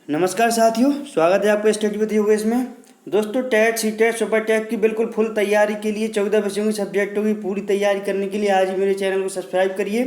नमस्कार साथियों, स्वागत है आपका स्टडी विद योगेश में। दोस्तों, TET C TET super TET की बिल्कुल फुल तैयारी के लिए 14 विषयों की सब्जेक्टों की पूरी तैयारी करने के लिए आज ही मेरे चैनल को सब्सक्राइब करिए।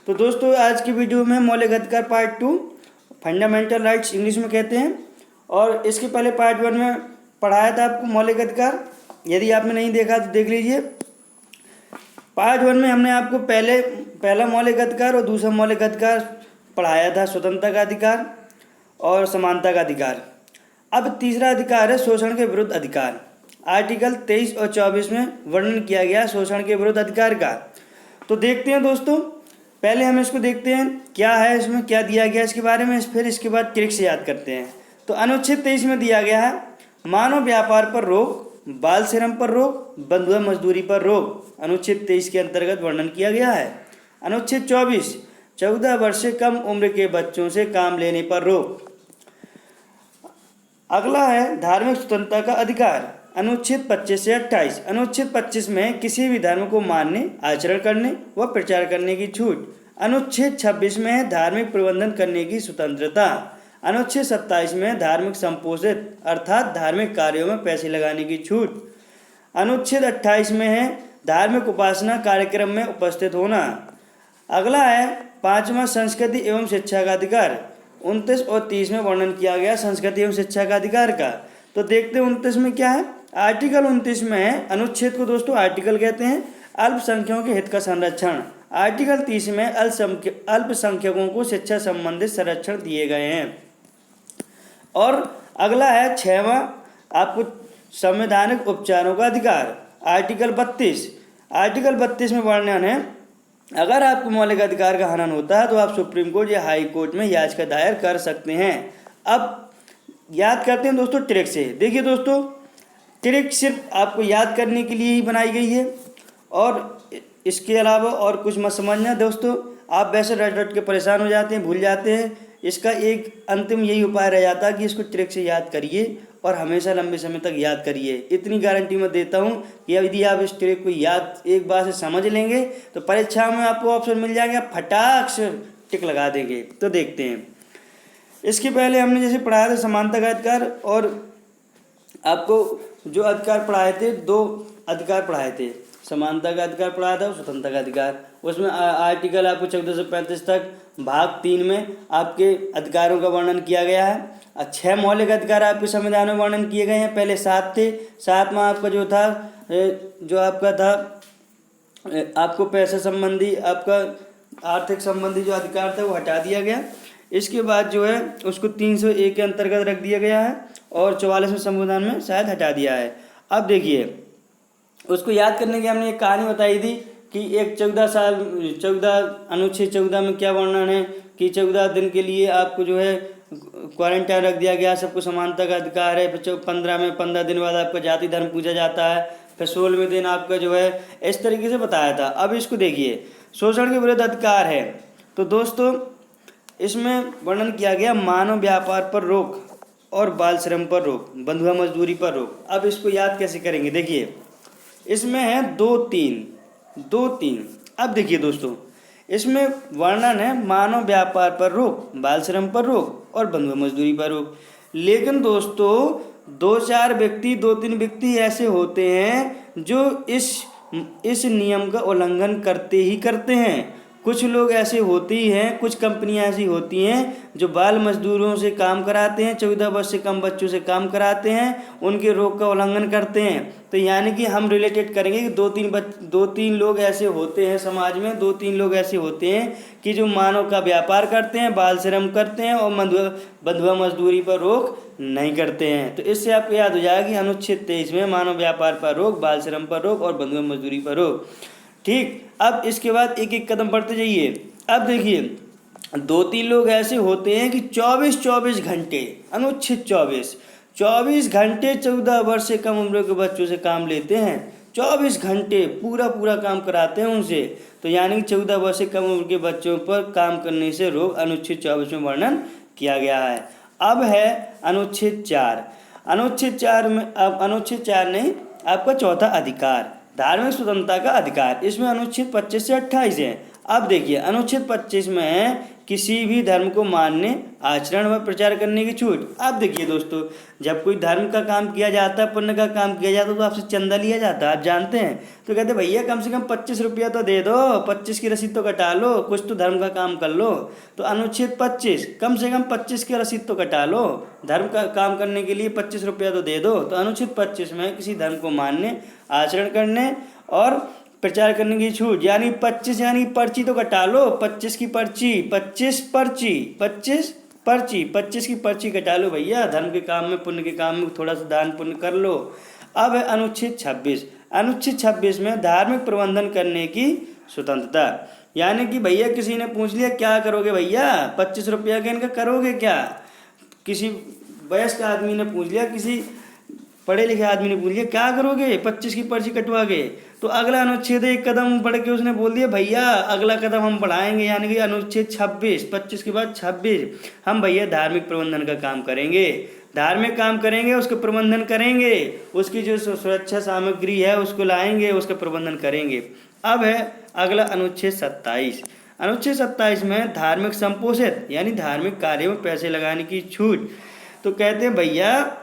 तो दोस्तों, आज की वीडियो में मौलिक अधिकार पार्ट 2 फंडामेंटल राइट्स इंग्लिश में कहते हैं, और इसके पहले पार्ट 1 में पढ़ाया था आपको मौलिक अधिकार। यदि आपने नहीं देखा तो देख लीजिए। पार्ट 1 में हमने आपको पहला मौलिक अधिकार और दूसरा मौलिक अधिकार पढ़ाया था, स्वतंत्रता का अधिकार और समानता का अधिकार। अब तीसरा अधिकार है शोषण के विरुद्ध अधिकार। आर्टिकल 23 और 24 में वर्णन किया गया शोषण के विरुद्ध अधिकार का। तो देखते हैं दोस्तों, पहले हम इसको देखते हैं क्या है, इसमें क्या दिया गया इसके बारे में, फिर इसके बाद ट्रिक से याद करते हैं। तो अनुच्छेद 23 में दिया गया है मानव व्यापार पर रोक, बाल श्रम पर रोक, बंधुआ मजदूरी पर रोक। अनुच्छेद 23 के अंतर्गत वर्णन किया गया है। अनुच्छेद 24 14 वर्ष से कम उम्र के बच्चों से काम लेने पर रोक। अगला है धार्मिक स्वतंत्रता का अधिकार। अनुच्छेद 25 से 28। अनुच्छेद 25 में किसी भी धर्म को मानने, आचरण करने व प्रचार करने की छूट। अनुच्छेद 26 में है धार्मिक प्रबंधन करने की स्वतंत्रता। अनुच्छेद 27 में धार्मिक संपोषित अर्थात धार्मिक कार्यों में पैसे लगाने की छूट। अनुच्छेद 28 में है धार्मिक उपासना कार्यक्रम में उपस्थित होना। अगला है 5वां संस्कृति एवं शिक्षा का अधिकार। 29 और 30 में वर्णन किया गया संस्कृति एवं शिक्षा का अधिकार का। तो देखते हैं 29 में क्या है। आर्टिकल 29 में है, अनुच्छेद को दोस्तों आर्टिकल कहते हैं, अल्पसंख्यकों के हित का संरक्षण। आर्टिकल 30 में अल्पसंख्यकों को शिक्षा संबंधित संरक्षण दिए गए हैं। और अगला है 6वां आपको संवैधानिक उपचारों का अधिकार। आर्टिकल 32। आर्टिकल 32 में वर्णन है अगर आपको मौलिक अधिकार का हनन होता है तो आप सुप्रीम कोर्ट या हाई कोर्ट में याचिका दायर कर सकते हैं। अब याद करते हैं दोस्तों ट्रिक से। देखिए दोस्तों, ट्रिक सिर्फ आपको याद करने के लिए ही बनाई गई है और इसके अलावा और कुछ मत समझना दोस्तों। आप वैसे रट रट के परेशान हो जाते हैं, भूल जाते हैं। इसका एक अंतिम यही उपाय रह जाता है कि इसको ट्रिक से याद करिए और हमेशा लंबे समय तक याद करिए। इतनी गारंटी मैं देता हूँ कि यदि आप इस ट्रिक को याद एक बार से समझ लेंगे तो परीक्षा में आपको ऑप्शन मिल जाएंगे, आप फटाक से टिक लगा देंगे। तो देखते हैं। इसके पहले हमने जैसे पढ़ाया था समानता का अधिकार, और आपको जो अधिकार पढ़ाए थे, 2 अधिकार पढ़ाए थे। समानता का अधिकार पढ़ाया था और स्वतंत्रता का अधिकार। उसमें आर्टिकल आपको 14 से 35 तक भाग 3 में आपके अधिकारों का वर्णन किया गया है। 6 मौलिक अधिकार आपके संविधान में वर्णन किए गए हैं। पहले 7 थे। 7वां आपका जो था, जो आपका था आपको पैसे संबंधी, आपका आर्थिक संबंधी जो अधिकार था वो हटा दिया गया। इसके बाद जो है उसको 301 के अंतर्गत रख दिया गया है और 44वें संविधान में शायद हटा दिया है। अब देखिए, उसको याद करने की हमने एक कहानी बताई थी कि एक 14 अनुच्छेद 14 में क्या वर्णन है कि 14 दिन के लिए आपको जो है क्वारंटाइन रख दिया गया, सबको समानता का अधिकार है। फिर 15 दिन बाद आपका जाति धर्म पूजा जाता है। फिर 16वें दिन आपका जो है इस तरीके से बताया था। अब इसको देखिए, शोषण के विरुद्ध अधिकार है। तो दोस्तों, इसमें वर्णन किया गया मानव व्यापार पर रोक और बाल श्रम पर रोक, बंधुआ मजदूरी पर रोक। अब इसको याद कैसे करेंगे, देखिए इसमें है 2-3। अब देखिए दोस्तों, इसमें वर्णन है मानव व्यापार पर रोक, बाल श्रम पर रोक और बंधुआ मजदूरी पर रोक। लेकिन दोस्तों 2-3 व्यक्ति ऐसे होते हैं जो इस नियम का उल्लंघन करते ही करते हैं। कुछ लोग ऐसे होते ही हैं, कुछ कंपनियां ऐसी होती हैं जो बाल मजदूरों से काम कराते हैं, 14 वर्ष से कम बच्चों से काम कराते हैं, उनके रोक का उल्लंघन करते हैं। तो यानी कि हम रिलेटेड करेंगे कि 2-3 लोग ऐसे होते हैं समाज में, 2-3 लोग ऐसे होते हैं कि जो मानव का व्यापार करते हैं, बाल श्रम करते हैं और बंधुआ मजदूरी पर रोक नहीं करते हैं। तो इससे आपको याद हो जाएगा कि अनुच्छेद 23 में मानव व्यापार पर रोक, बाल श्रम पर रोक और बंधुआ मजदूरी पर रोक। ठीक। अब इसके बाद एक एक कदम बढ़ते जाइए। अब देखिए, 2-3 लोग ऐसे होते हैं कि 24 घंटे, अनुच्छेद 24 घंटे 14 वर्ष से कम उम्र के बच्चों से काम लेते हैं। 24 घंटे पूरा काम कराते हैं उनसे। तो यानी कि 14 वर्ष से कम उम्र के बच्चों पर काम करने से रोक अनुच्छेद 24 में वर्णन किया गया है। अब है अनुच्छेद 4। अनुच्छेद 4 में, अब अनुच्छेद 4 नहीं, आपका चौथा अधिकार धार्मिक स्वतंत्रता का अधिकार। इसमें अनुच्छेद 25 से 28 है। अब देखिए, अनुच्छेद 25 में है किसी भी धर्म को मानने, आचरण व प्रचार करने की छूट। अब देखिए दोस्तों, जब कोई धर्म का काम किया जाता है, पुण्य का काम किया जाता है, तो आपसे चंदा लिया जाता है, आप जानते हैं। तो कहते भैया कम से कम 25 रुपया तो दे दो, 25 की रसीद तो कटा लो, कुछ तो धर्म का काम कर लो। तो अनुच्छेद 25, कम से कम 25 की रसीद तो कटा लो, धर्म का काम करने के लिए 25 रुपया तो दे दो। तो अनुच्छेद 25 में किसी धर्म को मानने, आचरण करने और प्रचार करने की छूट, यानी 25 यानी पर्ची तो कटा लो, 25 की पर्ची, 25 पर्ची, 25 पर्ची, 25 की पर्ची कटा लो भैया, धर्म के काम में, पुण्य के काम में थोड़ा सा दान पुण्य कर लो। अब है अनुच्छेद 26। अनुच्छेद 26 में धार्मिक प्रबंधन करने की स्वतंत्रता, यानी कि भैया किसी ने पूछ लिया क्या करोगे भैया, 25 रुपया का इनका करोगे क्या। किसी वयस्क आदमी ने पूछ लिया, किसी पढ़े लिखे आदमी ने पूछ लिया क्या करोगे, 25 की पर्ची कटवा के। तो अगला अनुच्छेद एक कदम बढ़ के उसने बोल दिया भैया अगला कदम हम बढ़ाएंगे, यानी कि अनुच्छेद 26, 25 के बाद 26, हम भैया धार्मिक प्रबंधन का काम करेंगे, धार्मिक काम करेंगे, उसका प्रबंधन करेंगे, उसकी जो सुरक्षा सामग्री है उसको लाएंगे, उसका प्रबंधन करेंगे। अब है अगला अनुच्छेद 27। अनुच्छेद 27 में धार्मिक संपोषित यानी धार्मिक कार्यों में पैसे लगाने की छूट। तो कहते हैं भैया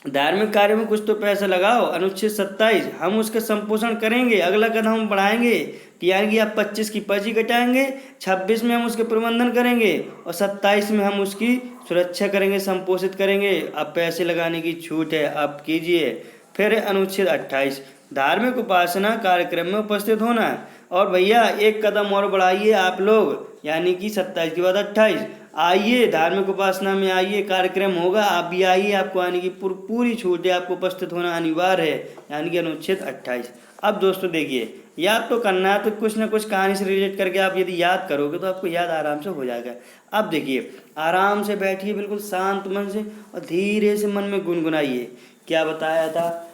धार्मिक कार्य में कुछ तो पैसा लगाओ। अनुच्छेद 27 हम उसका संपोषण करेंगे, अगला कदम हम बढ़ाएंगे, यानी कि आप 25 की पर्ची कटाएंगे, 26 में हम उसके प्रबंधन करेंगे और 27 में हम उसकी सुरक्षा करेंगे, संपोषित करेंगे। अब पैसे लगाने की छूट है, आप कीजिए। फिर अनुच्छेद 28 धार्मिक उपासना कार्यक्रम में उपस्थित होना। और भैया एक कदम और बढ़ाइए आप लोग, यानी कि 27 के बाद 28, आइए धार्मिक उपासना में आइए, कार्यक्रम होगा, आप भी आइए, आपको आने की पूरी छूट है, आपको उपस्थित होना अनिवार्य है, यानी कि अनुच्छेद 28। अब दोस्तों देखिए, याद तो करना है, तो कुछ ना कुछ कहानी से रिलेट करके आप यदि याद करोगे तो आपको याद आराम से हो जाएगा। अब देखिए आराम से बैठिए, बिल्कुल शांत मन से, और धीरे से मन में गुनगुनाइए। क्या बताया था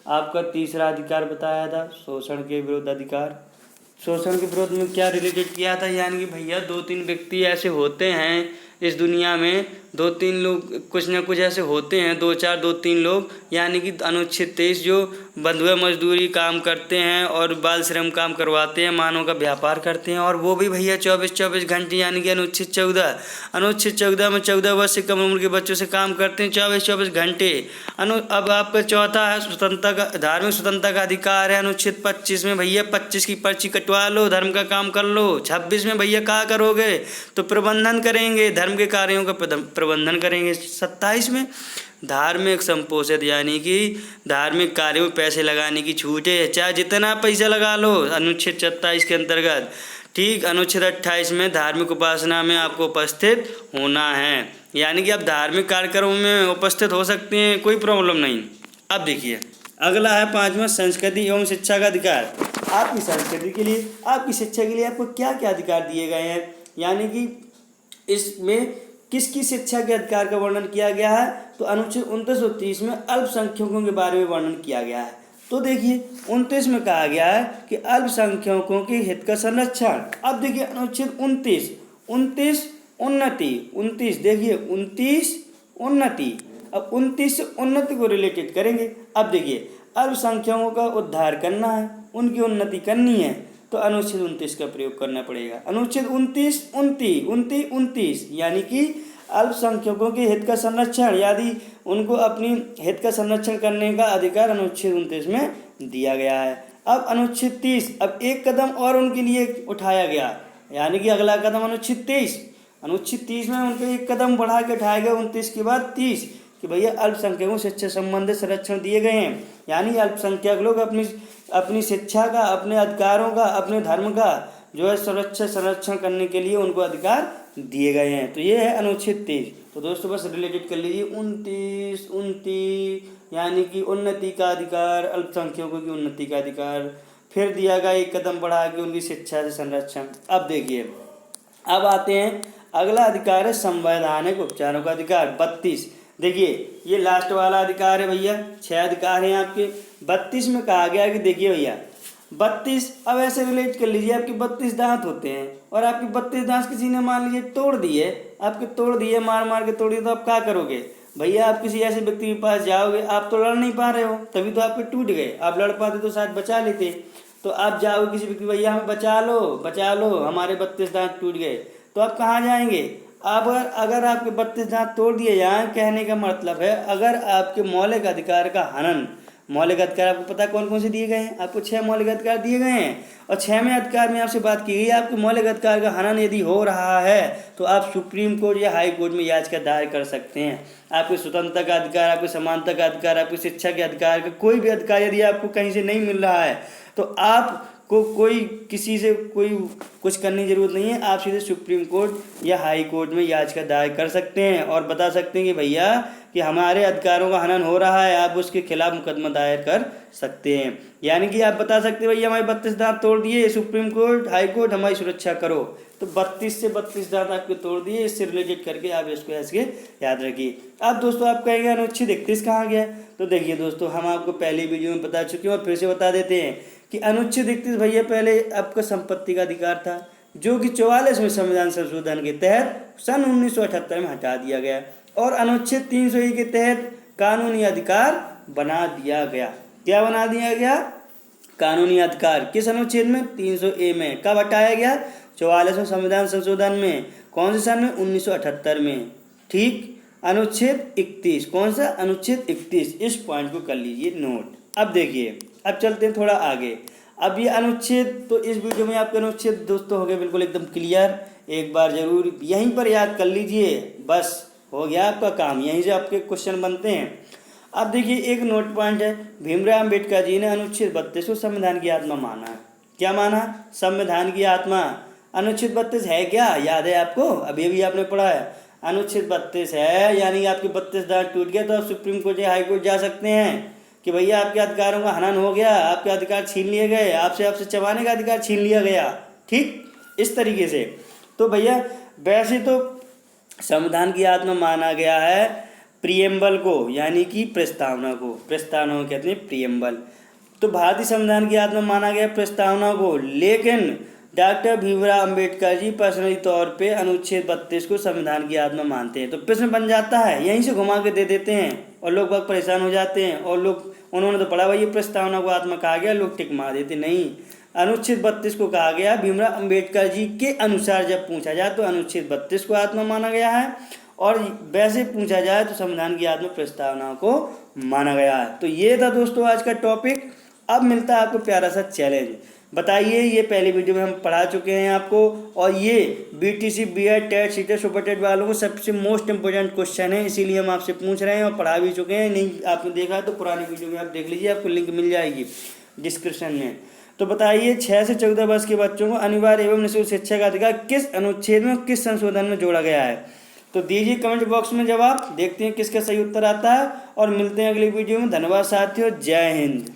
आपका तीसरा अधिकार, बताया था शोषण के विरुद्ध अधिकार। शोषण के विरोध में क्या रिलेटेड किया था, यानी कि भैया 2-3 व्यक्ति ऐसे होते हैं इस दुनिया में, 2-3 लोग कुछ ना कुछ ऐसे होते हैं, 2-3 लोग, यानी कि अनुच्छेद 23 जो बंधुआ मजदूरी काम करते हैं और बाल श्रम काम करवाते हैं, मानव का व्यापार करते हैं, और वो भी भैया 24-24 घंटे, यानी कि अनुच्छेद 14 में 14 वर्ष से कम उम्र के बच्चों से काम करते हैं 24-24 घंटे। अब आपका चौथा है स्वतंत्रता का, धार्मिक स्वतंत्रता का अधिकार है। अनुच्छेद 25 में भैया 25 की पर्ची कटवा लो, धर्म का काम कर लो। 26 में भैया क्या करोगे, तो प्रबंधन करेंगे, धर्म के कार्यों का प्रबंधन करेंगे। 27 में धार्मिक संपोषित, यानी कि धार्मिक कार्यों में पैसे लगाने की छूट है, चाहे जितना पैसा लगा लो, अनुच्छेद 27 के अंतर्गत। ठीक, अनुच्छेद 28 में धार्मिक उपासना में आपको उपस्थित होना है, यानी कि आप धार्मिक कार्यक्रमों में उपस्थित हो सकते हैं, कोई प्रॉब्लम नहीं। अब देखिए अगला है 5वां संस्कृति एवं शिक्षा का अधिकार। आपकी संस्कृति के लिए, आपकी शिक्षा के लिए आपको क्या क्या अधिकार दिए गए हैं, यानी कि इसमें किसकी शिक्षा के अधिकार का वर्णन किया गया है। तो अनुच्छेद 29 और 30 में अल्पसंख्यकों के बारे में वर्णन किया गया है। तो देखिए 29 में कहा गया है कि अल्पसंख्यकों के हित का संरक्षण। अब देखिए अनुच्छेद 29 उन्नति, 29 देखिए 29 उन्नति। अब 29 से उन्नति को रिलेटेड करेंगे। अब देखिए अल्पसंख्यकों का उद्धार करना है, उनकी उन्नति करनी है, तो अनुच्छेद 29 का प्रयोग करना पड़ेगा। अनुच्छेद 29 यानी कि अल्पसंख्यकों के हित का संरक्षण, यदि उनको अपनी हित का संरक्षण करने का अधिकार अनुच्छेद 29 में दिया गया है। अब अनुच्छेद 30, अब एक कदम और उनके लिए उठाया गया, यानी कि अगला कदम अनुच्छेद 30 में उनको एक कदम बढ़ा के उठाया गया 29 के बाद 30, कि भैया अल्पसंख्यकों को शिक्षा संबंधित संरक्षण दिए गए हैं, यानी अल्पसंख्यक लोग अपनी शिक्षा का, अपने अधिकारों का, अपने धर्म का जो है सुरक्षा संरक्षण करने के लिए उनको अधिकार दिए गए हैं। तो ये है अनुच्छेद 30। तो दोस्तों बस रिलेटेड कर लीजिए 29 यानी कि उन्नति का अधिकार, अल्पसंख्यकों की उन्नति का अधिकार, फिर दिया गया एक कदम बढ़ा के उनकी शिक्षा से संरक्षण। अब देखिए अब आते हैं अगला अधिकार है संवैधानिक उपचारों का अधिकार 32। देखिए ये लास्ट वाला अधिकार है भैया, 6 अधिकार हैं आपके। 32 में कहा गया कि देखिए भैया 32, अब ऐसे रिलेट कर लीजिए आपके 32 दांत होते हैं और आपके 32 दांत किसी ने मान लीजिए तोड़ दिए, आपके तोड़ दिए, मार के तोड़ दिए, तो आप क्या करोगे भैया। आप किसी ऐसे व्यक्ति के पास जाओगे, आप तो लड़ नहीं पा रहे हो, तभी तो आपके टूट गए, आप लड़ पाते तो शायद बचा लेते। तो आप जाओगे किसी व्यक्ति, भैया हमें बचा लो हमारे 32 दांत टूट गए, तो आप कहाँ जाएंगे? अब अगर आपके 32 दांत तोड़ दिए जाएं, कहने का मतलब है अगर आपके मौलिक अधिकार का हनन, मौलिक अधिकार आपको पता कौन कौन से दिए गए हैं? आपको 6 मौलिक अधिकार दिए गए हैं, और 6वें अधिकार में आपसे बात की गई आपके मौलिक अधिकार का हनन यदि हो रहा है तो आप सुप्रीम कोर्ट या हाई कोर्ट में याचिका दायर कर सकते हैं। आपके स्वतंत्रता का अधिकार, आपके समानता का अधिकार, आपकी शिक्षा के अधिकार का कोई भी अधिकार यदि आपको कहीं से नहीं मिल रहा है तो आपको कोई किसी से कोई कुछ करने की जरूरत नहीं है। आप सीधे सुप्रीम कोर्ट या हाई कोर्ट में याचिका दायर कर सकते हैं और बता सकते हैं कि भैया कि हमारे अधिकारों का हनन हो रहा है, आप उसके खिलाफ मुकदमा दायर कर सकते हैं। यानी कि आप बता सकते हैं भैया हमारे 32 दांत तोड़ दिए, सुप्रीम कोर्ट हाई कोर्ट हमारी सुरक्षा करो। तो 32 से 32 दांत आपके तोड़ दिए, इससे रिलेटेड करके आप इसको ऐसे याद रखिए। अब दोस्तों आप कहेंगे अनुच्छेद 31 कहाँ गया? तो देखिए दोस्तों, हम आपको पहले वीडियो में बता चुके हैं और फिर से बता देते हैं कि अनुच्छेद 31 भैया पहले आपका संपत्ति का अधिकार था, जो कि 44वें संविधान संशोधन के तहत सन 1978 में हटा दिया गया और अनुच्छेद 300 के तहत कानूनी अधिकार बना दिया गया। क्या बना दिया गया? कानूनी अधिकार। किस अनुच्छेद में? 300A में। कब हटाया गया? 44वें संविधान संशोधन में। कौन से सन में? 1978 में। ठीक। अनुच्छेद 31। कौन सा? अनुच्छेद 31। इस पॉइंट को कर लीजिए नोट। अब देखिए, अब चलते हैं थोड़ा आगे। अब ये अनुच्छेद, तो इस वीडियो में आपके अनुच्छेद दोस्तों हो गए बिल्कुल एकदम क्लियर। एक बार जरूर यहीं पर याद कर लीजिए, बस हो गया आपका काम, यहीं से आपके क्वेश्चन बनते हैं। अब देखिए एक नोट पॉइंट है, भीमराव अम्बेडकर जी ने अनुच्छेद 32 को संविधान की आत्मा माना। क्या माना? संविधान की आत्मा। अनुच्छेद 32 है क्या? याद है आपको? अभी अभी आपने पढ़ा है। अनुच्छेद 32 है, यानी आपके 32 दांत टूट गया तो आप सुप्रीम कोर्ट या हाई कोर्ट जा सकते हैं कि भैया आपके अधिकारों का हनन हो गया, आपके अधिकार छीन लिए गए, आपसे चबाने का अधिकार छीन लिया गया। ठीक, इस तरीके से। तो भैया वैसे तो संविधान की आत्मा माना गया है प्रियम्बल को, यानी कि प्रस्तावना को। प्रस्तावना को कहते हैं प्रियम्बल। तो भारतीय संविधान की आत्मा माना गया प्रस्तावना को, लेकिन डॉक्टर भीमराव अम्बेडकर जी पर्सनली तौर पे अनुच्छेद 32 को संविधान की आत्मा मानते हैं। तो प्रश्न बन जाता है, यहीं से घुमा के दे देते हैं और लोग बहुत परेशान हो जाते हैं और लोग उन्होंने तो पढ़ा भाई ये प्रस्तावना को आत्मा कहा गया, लोग टिक मार देते। नहीं, अनुच्छेद 32 को कहा गया भीमराव अम्बेडकर जी के अनुसार। जब पूछा जाए तो अनुच्छेद 32 को आत्मा माना गया है, और वैसे पूछा जाए तो संविधान की आत्मा प्रस्तावना को माना गया है। तो ये था दोस्तों आज का टॉपिक। अब मिलता है आपको प्यारा सा चैलेंज। बताइए, ये पहले वीडियो में हम पढ़ा चुके हैं आपको, और ये BTC, BEd, TET, CTET, super TET वालों को सबसे मोस्ट इंपोर्टेंट क्वेश्चन है, इसीलिए हम आपसे पूछ रहे हैं और पढ़ा भी चुके हैं। नहीं आपने देखा तो पुरानी वीडियो में आप देख लीजिए, आपको लिंक मिल जाएगी डिस्क्रिप्शन में। तो बताइए 6 से 14 वर्ष के बच्चों को अनिवार्य एवं निःशुल्क शिक्षा का अधिकार किस अनुच्छेद में, किस संशोधन में जोड़ा गया है? तो दीजिए कमेंट बॉक्स में जवाब, देखते हैं किसका सही उत्तर आता है और मिलते हैं अगली वीडियो में। धन्यवाद साथियों, जय हिंद।